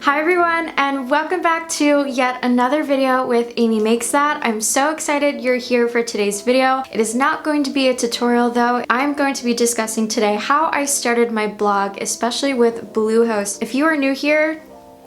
Hi everyone, and welcome back to yet another video with Amy Makes That. I'm so excited you're here for today's video. It is not going to be a tutorial though. I'm going to be discussing today how I started my blog, especially with Bluehost. If you are new here,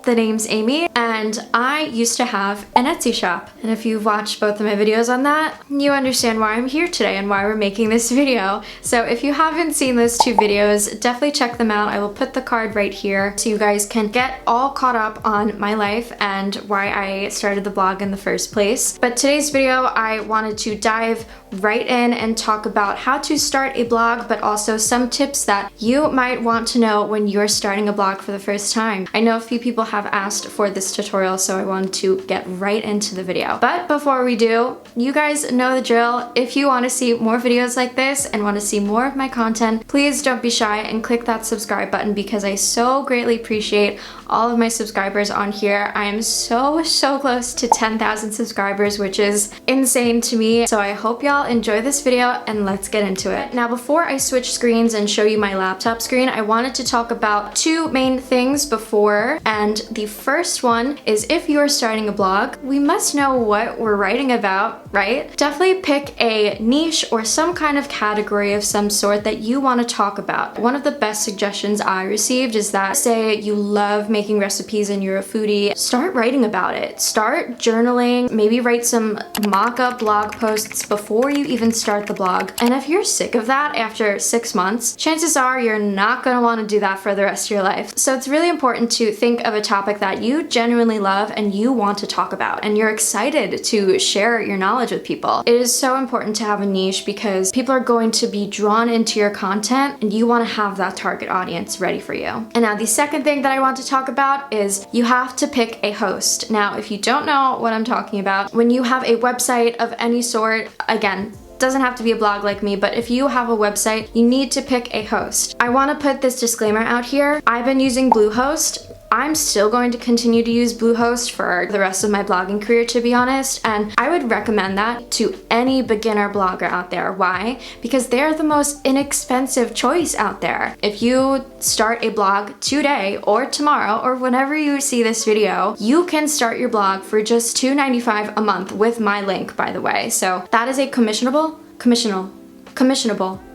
the name's Amy, and I used to have an Etsy shop. And if you've watched both of my videos on that, you understand why I'm here today and why we're making this video. So if you haven't seen those two videos, definitely check them out. I will put the card right here so you guys can get all caught up on my life and why I started the blog in the first place. But today's video, I wanted to dive right in and talk about how to start a blog, but also some tips that you might want to know when you're starting a blog for the first time. I know a few people have asked for this tutorial, so I wanted to get right into the video. But before we do, you guys know the drill. If you want to see more videos like this and want to see more of my content, please don't be shy and click that subscribe button because I so greatly appreciate all of my subscribers on here. I am so close to 10,000 subscribers, which is insane to me. So I hope y'all enjoy this video and let's get into it. Now, before I switch screens and show you my laptop screen, I wanted to talk about two main things before. And the first one is if you're starting a blog, we must know what we're writing about, right? Definitely pick a niche or some kind of category of some sort that you want to talk about. One of the best suggestions I received is that, say you love making recipes and you're a foodie, start writing about it. Start journaling, maybe write some mock-up blog posts before you even start the blog. And if you're sick of that after 6 months, chances are you're not going to want to do that for the rest of your life. So it's really important to think of a topic that you genuinely love and you want to talk about, and you're excited to share your knowledge with people. It is so important to have a niche because people are going to be drawn into your content and you want to have that target audience ready for you. And now the second thing that I want to talk about is you have to pick a host. Now, if you don't know what I'm talking about, when you have a website of any sort, again, doesn't have to be a blog like me, but if you have a website, you need to pick a host. I want to put this disclaimer out here. I've been using Bluehost. I'm still going to continue to use Bluehost for the rest of my blogging career, to be honest, and I would recommend that to any beginner blogger out there. Why? Because they're the most inexpensive choice out there. If you start a blog today or tomorrow or whenever you see this video, you can start your blog for just $2.95 a month with my link, by the way. So that is a commissionable.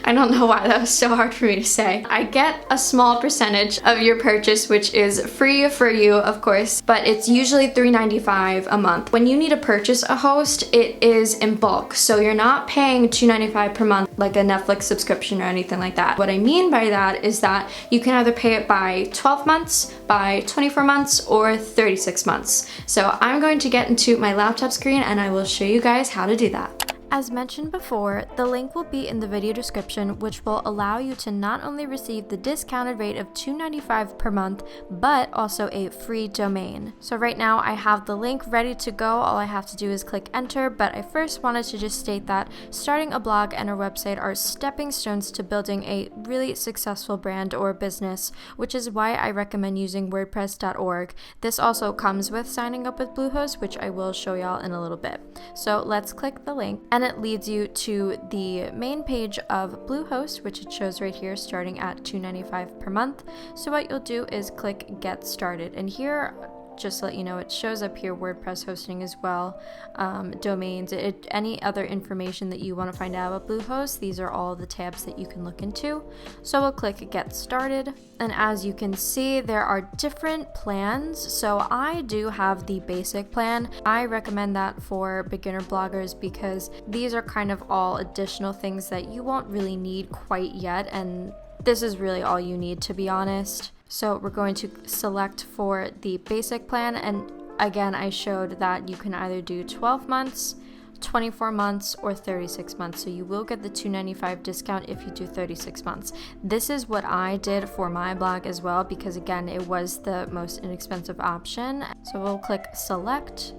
I don't know why that was so hard for me to say. I get a small percentage of your purchase, which is free for you, of course, but it's usually $3.95 a month. When you need to purchase a host, it is in bulk, so you're not paying $2.95 per month like a Netflix subscription or anything like that. What I mean by that is that you can either pay it by 12 months, by 24 months, or 36 months. So I'm going to get into my laptop screen and I will show you guys how to do that. As mentioned before, the link will be in the video description, which will allow you to not only receive the discounted rate of $2.95 per month, but also a free domain. So right now I have the link ready to go. All I have to do is click enter, but I first wanted to just state that starting a blog and a website are stepping stones to building a really successful brand or business, which is why I recommend using WordPress.org. This also comes with signing up with Bluehost, which I will show y'all in a little bit. So let's click the link. And it leads you to the main page of Bluehost, which it shows right here starting at $2.95 per month. So what you'll do is click get started, and here, just to let you know, it shows up here WordPress hosting as well, domains, any other information that you want to find out about Bluehost. These are all the tabs that you can look into. So we'll click get started, and as you can see, there are different plans. So I do have the basic plan. I recommend that for beginner bloggers because these are kind of all additional things that you won't really need quite yet, and this is really all you need, to be honest. So we're going to select for the basic plan, and again, I showed that you can either do 12 months, 24 months, or 36 months. So you will get the $2.95 discount if you do 36 months. This is what I did for my blog as well because, again, it was the most inexpensive option. So we'll click select.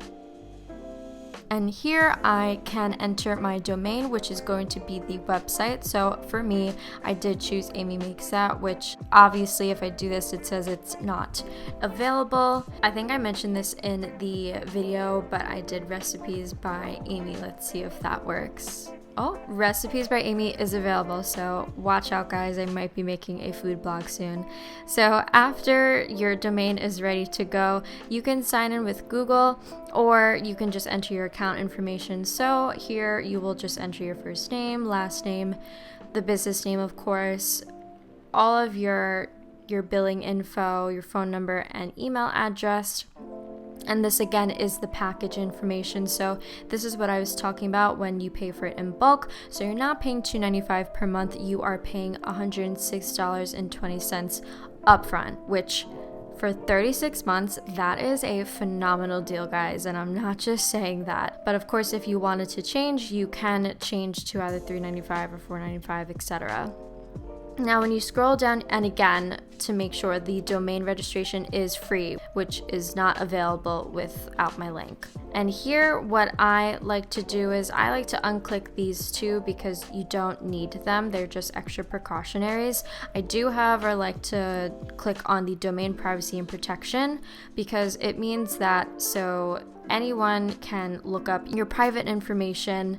And here I can enter my domain, which is going to be the website. So for me, I did choose amymakesthat, which obviously if I do this, it says it's not available. I think I mentioned this in the video, but I did recipes by Amy. Let's see if that works. Oh, Recipes by Amy is available, so watch out guys, I might be making a food blog soon. So after your domain is ready to go, you can sign in with Google, or you can just enter your account information. So here you will just enter your first name, last name, the business name of course, all of your billing info, your phone number and email address. And this again is the package information. So this is what I was talking about when you pay for it in bulk. So you're not paying $295 per month, you are paying $106.20 upfront, which for 36 months, that is a phenomenal deal, guys. And I'm not just saying that. But of course, if you wanted to change, you can change to either $395 or $495, etc. Now, when you scroll down, and again, to make sure the domain registration is free, which is not available without my link. And here, what I like to do is I like to unclick these two because you don't need them. They're just extra precautionaries. I do, however, like to click on the domain privacy and protection because it means that so anyone can look up your private information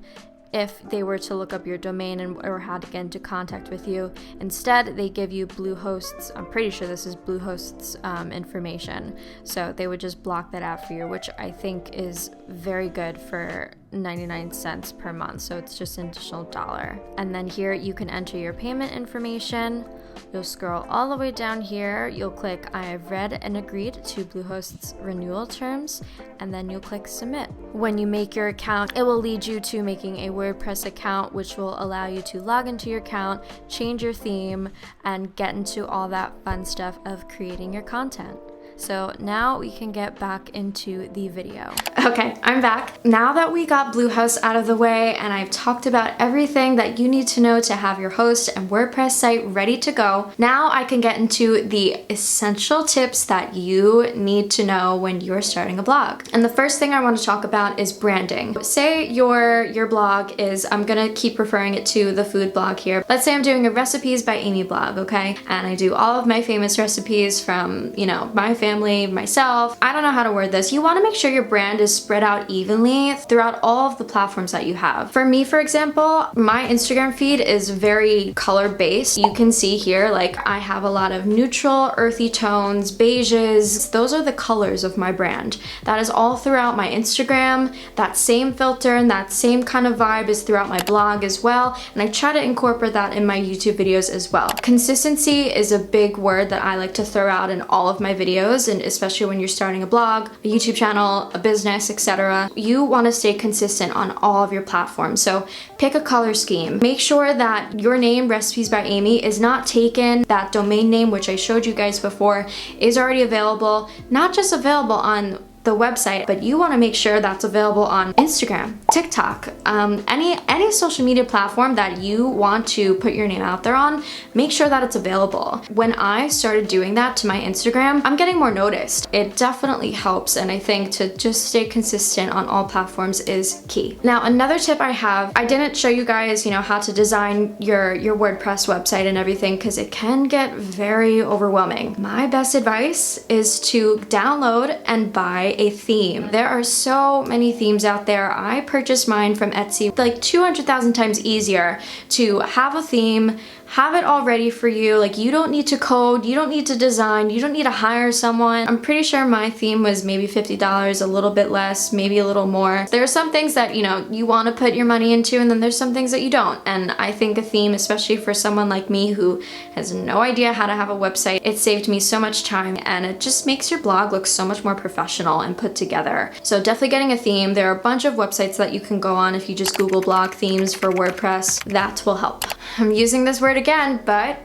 if they were to look up your domain or had to get into contact with you. Instead, they give you Bluehost's, I'm pretty sure this is Bluehost's information. So they would just block that out for you, which I think is very good for 99 cents per month. So it's just an additional $1. And then here you can enter your payment information. You'll scroll all the way down here. You'll click I have read and agreed to Bluehost's renewal terms, and then you'll click submit. When you make your account, it will lead you to making a WordPress account, which will allow you to log into your account, change your theme, and get into all that fun stuff of creating your content. So now we can get back into the video. Okay, I'm back. Now that we got Bluehost out of the way and I've talked about everything that you need to know to have your host and WordPress site ready to go, now I can get into the essential tips that you need to know when you're starting a blog. And the first thing I want to talk about is branding. Say your blog is, I'm gonna keep referring it to the food blog here. Let's say I'm doing a Recipes by Amy blog, okay? And I do all of my famous recipes from, you know, my family, myself. I don't know how to word this. You want to make sure your brand is spread out evenly throughout all of the platforms that you have. For me, for example, my Instagram feed is very color based. You can see here, like I have a lot of neutral, earthy tones, beiges. Those are the colors of my brand. That is all throughout my Instagram. That same filter and that same kind of vibe is throughout my blog as well. And I try to incorporate that in my YouTube videos as well. Consistency is a big word that I like to throw out in all of my videos, and especially when you're starting a blog, a YouTube channel, a business, etc. You want to stay consistent on all of your platforms. So pick a color scheme. Make sure that your name, Recipes by Amy, is not taken. That domain name, which I showed you guys before, is already available. Not just available on the website, but you want to make sure that's available on Instagram, TikTok, any social media platform that you want to put your name out there on, make sure that it's available. When I started doing that to my Instagram, I'm getting more noticed. It definitely helps, and I think to just stay consistent on all platforms is key. Now, another tip I have, I didn't show you guys, you know, how to design your WordPress website and everything because it can get very overwhelming. My best advice is to download and buy a theme. There are so many themes out there. I purchased mine from Etsy, like 200,000 times easier to have a theme, have it all ready for you. Like you don't need to code, you don't need to design, you don't need to hire someone. I'm pretty sure my theme was maybe $50, a little bit less, maybe a little more. There are some things that, you know, you want to put your money into, and then there's some things that you don't. And I think a theme, especially for someone like me who has no idea how to have a website, it saved me so much time, and it just makes your blog look so much more professional and put together. So definitely getting a theme. There are a bunch of websites that you can go on if you just Google blog themes for WordPress. That will help. I'm using this word again, but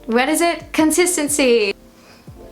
what is it? Consistency.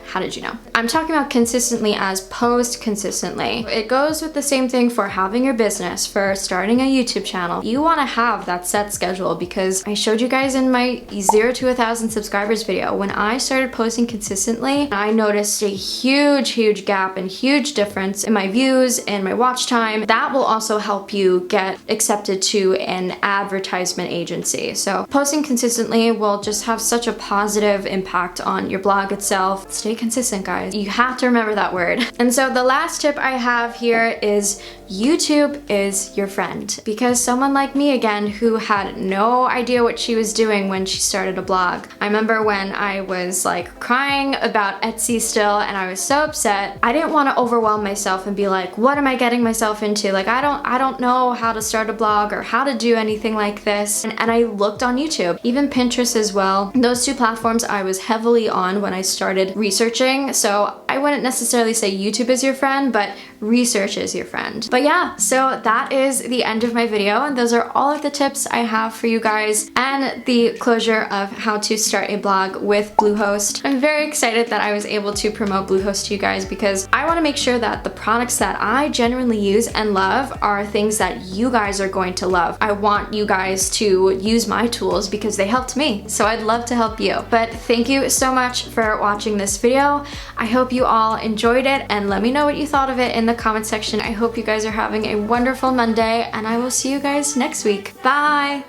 How did you know? I'm talking about consistently as post consistently. It goes with the same thing for having your business, for starting a YouTube channel. You want to have that set schedule, because I showed you guys in my 0 to 1,000 subscribers video, when I started posting consistently, I noticed a huge gap and huge difference in my views and my watch time. That will also help you get accepted to an advertisement agency. So posting consistently will just have such a positive impact on your blog itself. Stay consistent, guys. You have to remember that word. And so the last tip I have here is YouTube is your friend. Because someone like me, again, who had no idea what she was doing when she started a blog. I remember when I was like crying about Etsy still and I was so upset. I didn't want to overwhelm myself and be like, what am I getting myself into? Like, I don't know how to start a blog or how to do anything like this. And I looked on YouTube, even Pinterest as well. Those two platforms I was heavily on when I started researching. So I wouldn't necessarily say YouTube is your friend, but research is your friend. But yeah, so that is the end of my video, and those are all of the tips I have for you guys and the closure of how to start a blog with Bluehost. I'm very excited that I was able to promote Bluehost to you guys because I want to make sure that the products that I genuinely use and love are things that you guys are going to love. I want you guys to use my tools because they helped me, so I'd love to help you. But thank you so much for watching this video. I hope you all enjoyed it, and let me know what you thought of it in the comment section. I hope you guys are having a wonderful Monday, and I will see you guys next week. Bye!